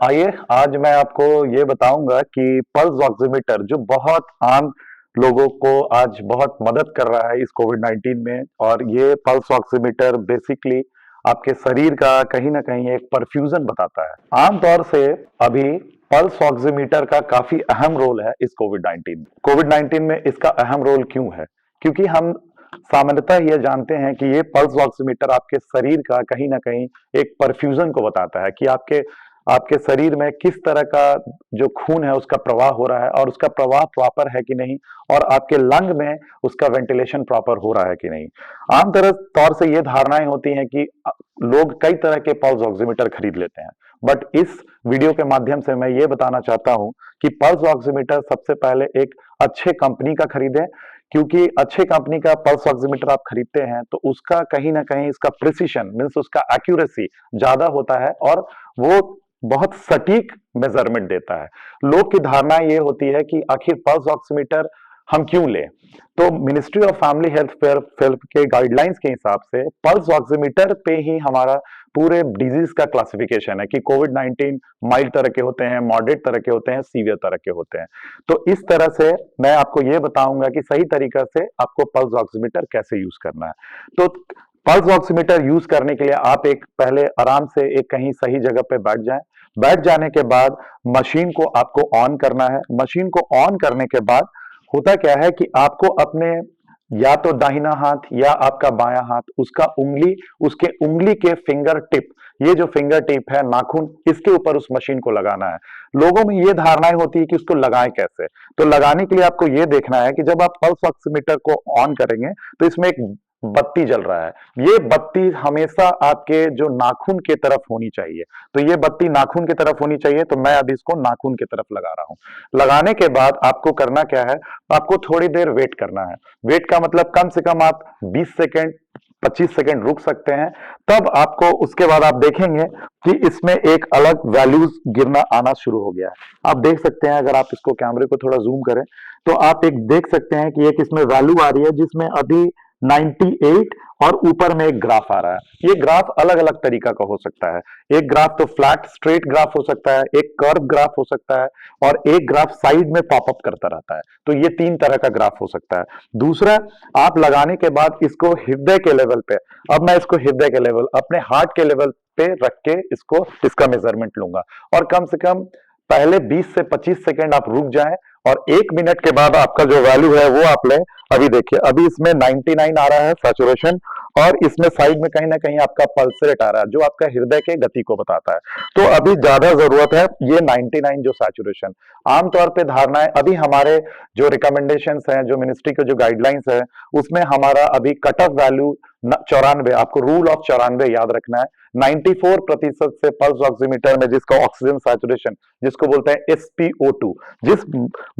आइए आज मैं आपको ये बताऊंगा कि पल्स ऑक्सीमीटर जो बहुत आम लोगों को आज बहुत मदद कर रहा है इस कोविड-19 में। और ये पल्स ऑक्सीमीटर बेसिकली आपके शरीर का कहीं ना कहीं एक परफ्यूजन बताता है। आमतौर से अभी पल्स ऑक्सीमीटर का काफी अहम रोल है इस कोविड-19 में। कोविड-19 में इसका अहम रोल क्यों है? क्योंकि हम सामान्यतः ये जानते हैं कि ये पल्स ऑक्सीमीटर आपके शरीर का कहीं ना कहीं एक परफ्यूजन को बताता है कि आपके आपके शरीर में किस तरह का जो खून है उसका प्रवाह हो रहा है और उसका प्रवाह प्रॉपर है कि नहीं, और आपके लंग में उसका वेंटिलेशन प्रॉपर हो रहा है कि नहीं। आम तौर से ये धारणाएं होती हैं कि लोग कई तरह के पल्स ऑक्सीमीटर खरीद लेते हैं, बट इस वीडियो के माध्यम से मैं ये बताना चाहता हूं कि पल्स ऑक्सीमीटर सबसे पहले एक अच्छे कंपनी का खरीदें। क्योंकि अच्छे कंपनी का पल्स ऑक्सीमीटर आप खरीदते हैं तो उसका कहीं ना कहीं इसका प्रिसिशन मीन्स उसका एक्यूरेसी ज्यादा होता है और वो बहुत सटीक मेजरमेंट देता है। लोग की धारणा ये होती है कि आखिर पल्स ऑक्सीमीटर हम क्यों लें। तो मिनिस्ट्री ऑफ फैमिली हेल्थ के गाइडलाइंस के हिसाब से पल्स ऑक्सीमीटर पे ही हमारा पूरे डिजीज का क्लासिफिकेशन है कि कोविड-19 माइल्ड तरह के होते हैं, मॉडरेट तरह के होते हैं, सीवियर तरह के होते हैं। तो इस तरह से मैं आपको ये बताऊंगा कि सही तरीका से आपको पल्स ऑक्सीमीटर कैसे यूज करना है। तो पल्स ऑक्सीमीटर यूज करने के लिए आप एक पहले आराम से एक कहीं सही जगह पे बैठ जाएं। बैठ जाने के बाद मशीन को आपको ऑन करना है। मशीन को ऑन करने के बाद होता क्या है कि आपको अपने या तो दाहिना हाथ या आपका बायां हाथ उसका उंगली उसके उंगली के फिंगर टिप, ये जो फिंगर टिप है नाखून, इसके ऊपर उस मशीन को लगाना है। लोगों में ये धारणाएं होती है कि उसको लगाएं कैसे। तो लगाने के लिए आपको ये देखना है कि जब आप पल्स ऑक्सीमीटर को ऑन करेंगे तो इसमें एक बत्ती जल रहा है। ये बत्ती हमेशा आपके जो नाखून की तरफ होनी चाहिए। तो ये बत्ती नाखून की तरफ होनी चाहिए। तो मैं अभी इसको नाखून की तरफ लगा रहा हूं। लगाने के बाद आपको करना क्या है, आपको थोड़ी देर वेट करना है। वेट का मतलब कम से कम आप 20 सेकेंड 25 सेकेंड रुक सकते हैं। तब आपको उसके बाद आप देखेंगे कि इसमें एक अलग वैल्यूज गिरना आना शुरू हो गया है। आप देख सकते हैं, अगर आप इसको कैमरे को थोड़ा जूम करें तो आप एक देख सकते हैं कि एक इसमें वैल्यू आ रही है जिसमें अभी 98 और ऊपर में एक ग्राफ आ रहा है। ये ग्राफ अलग अलग तरीका का हो सकता है। एक ग्राफ तो फ्लैट स्ट्रेट ग्राफ हो सकता है, एक कर्व ग्राफ हो सकता है और एक ग्राफ साइड में पॉपअप करता रहता है। तो ये 3 तरह का ग्राफ हो सकता है। दूसरा, आप लगाने के बाद इसको हृदय के लेवल पे, अब मैं इसको हृदय के लेवल अपने हार्ट के लेवल पे रख के इसका मेजरमेंट लूंगा और कम से कम पहले 20 से 25 सेकेंड आप रुक जाएं और 1 मिनट के बाद आपका जो वैल्यू है वो आप लें। अभी देखिए, अभी इसमें 99 आ रहा है सैचुरेशन और इसमें साइड में कहीं ना कहीं आपका पल्स रेट आ रहा है जो आपका हृदय के गति को बताता है। तो अभी ज्यादा जरूरत है ये 99 जो सैचुरेशन। आमतौर पे धारणाएं अभी हमारे जो रिकमेंडेशंस हैं, जो मिनिस्ट्री के जो गाइडलाइंस है, उसमें हमारा अभी कट ऑफ वैल्यू 94, आपको रूल ऑफ 94 याद रखना है। 94% से पल्स ऑक्सीमीटर में जिसका ऑक्सीजन सैचुरेशन जिसको बोलते हैं SpO2, जिस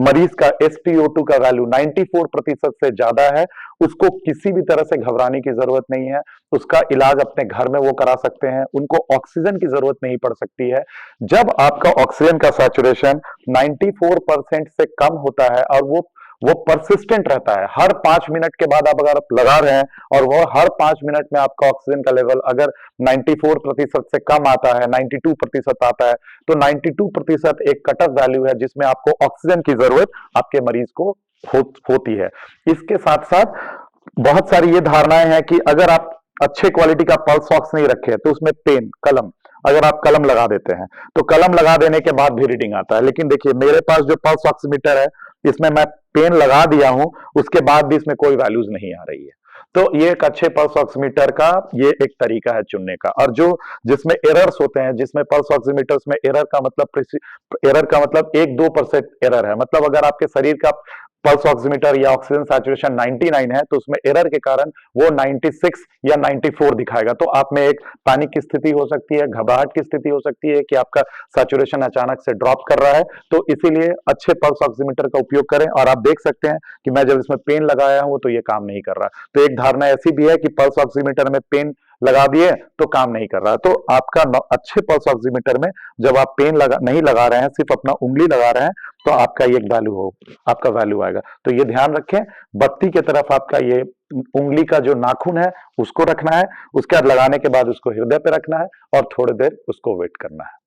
मरीज का SpO2 का वैल्यू 94% से ज्यादा है, उसको किसी भी तरह से घबराने की जरूरत नहीं है। उसका इलाज अपने घर में वो करा सकते हैं, उनको ऑक्सीजन की जरूरत नहीं पड़ सकती है। जब आपका ऑक्सीजन का सैचुरेशन 94% से कम होता है और वो परसिस्टेंट रहता है, हर 5 मिनट के बाद अगर आप लगा रहे हैं और वो हर 5 मिनट में आपका ऑक्सीजन का लेवल अगर 94% से कम आता है, 92% आता है, तो 92% एक कट ऑफ वैल्यू है जिसमें आपको ऑक्सीजन की जरूरत आपके मरीज को होती है। इसके साथ साथ बहुत सारी ये धारणाएं हैं कि अगर आप अच्छे क्वालिटी का पल्स ऑक्स नहीं रखे तो उसमें पेन कलम, अगर आप कलम लगा देते हैं तो कलम लगा देने के बाद भी रीडिंग आता है। लेकिन देखिए, मेरे पास जो पल्स ऑक्सीमीटर है इसमें मैं पेन लगा दिया हूं, उसके बाद भी इसमें कोई वैल्यूज नहीं आ रही है। तो ये एक अच्छे पल्स ऑक्सीमीटर का ये एक तरीका है चुनने का। और जो जिसमें एरर्स होते हैं, जिसमें पल्स ऑक्सीमीटर्स में एरर का मतलब 1-2% एरर है, मतलब अगर आपके शरीर का पल्स ऑक्सीमीटर या ऑक्सीजन सैचुरेशन 99 है तो उसमें एरर के कारण वो 96 या 94 दिखाएगा। तो आप में एक पैनिक की स्थिति हो सकती है, घबराहट की स्थिति हो सकती है कि आपका सैचुरेशन अचानक से ड्रॉप कर रहा है। तो इसीलिए अच्छे पल्स ऑक्सीमीटर का उपयोग करें। और आप देख सकते हैं कि मैं जब इसमें पेन लगाया हूं तो ये काम नहीं कर रहा। तो एक धारणा ऐसी भी है कि पल्स ऑक्सीमीटर में पेन लगा दिए तो काम नहीं कर रहा। तो आपका अच्छे पल्स ऑक्सीमीटर में जब आप पेन नहीं लगा रहे हैं, सिर्फ अपना उंगली लगा रहे हैं, तो आपका ये आपका वैल्यू आएगा। तो ये ध्यान रखें, बत्ती की तरफ आपका ये उंगली का जो नाखून है उसको रखना है, उसके बाद लगाने के बाद उसको हृदय पे रखना है और थोड़ी देर उसको वेट करना है।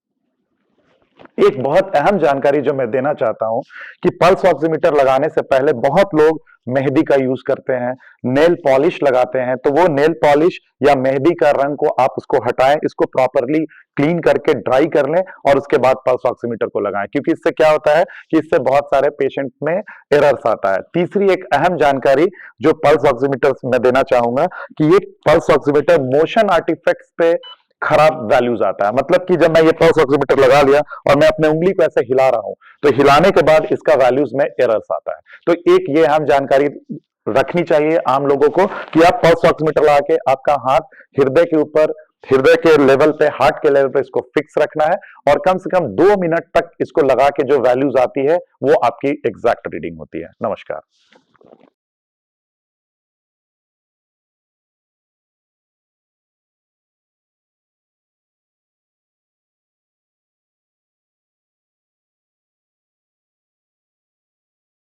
एक बहुत अहम जानकारी जो मैं देना चाहता हूं कि पल्स ऑक्सीमीटर लगाने से पहले बहुत लोग मेहंदी का यूज करते हैं, नेल पॉलिश लगाते हैं। तो वो नेल पॉलिश या मेहंदी का रंग को आप उसको हटाएं, इसको प्रॉपरली क्लीन करके ड्राई कर लें और उसके बाद पल्स ऑक्सीमीटर को लगाएं, क्योंकि इससे क्या होता है कि इससे बहुत सारे पेशेंट में एरर्स आता है। तीसरी एक अहम जानकारी जो पल्स ऑक्सीमीटर में देना चाहूंगा कि ये पल्स ऑक्सीमीटर मोशन आर्टिफैक्ट्स पे खराब वैल्यूज आता है। मतलब कि जब मैं ये पल्स ऑक्सीमीटर लगा लिया और मैं अपने उंगली को ऐसे हिला रहा हूं, तो हिलाने के बाद इसका वैल्यूज में एरर्स आता है। तो एक ये अहम जानकारी रखनी चाहिए आम लोगों को कि आप पल्स ऑक्सीमीटर लगा के आपका हाथ हृदय के ऊपर, हृदय के लेवल पे, हार्ट के लेवल पे इसको फिक्स रखना है और कम से कम 2 मिनट तक इसको लगा के जो वैल्यूज आती है वो आपकी एग्जैक्ट रीडिंग होती है। नमस्कार।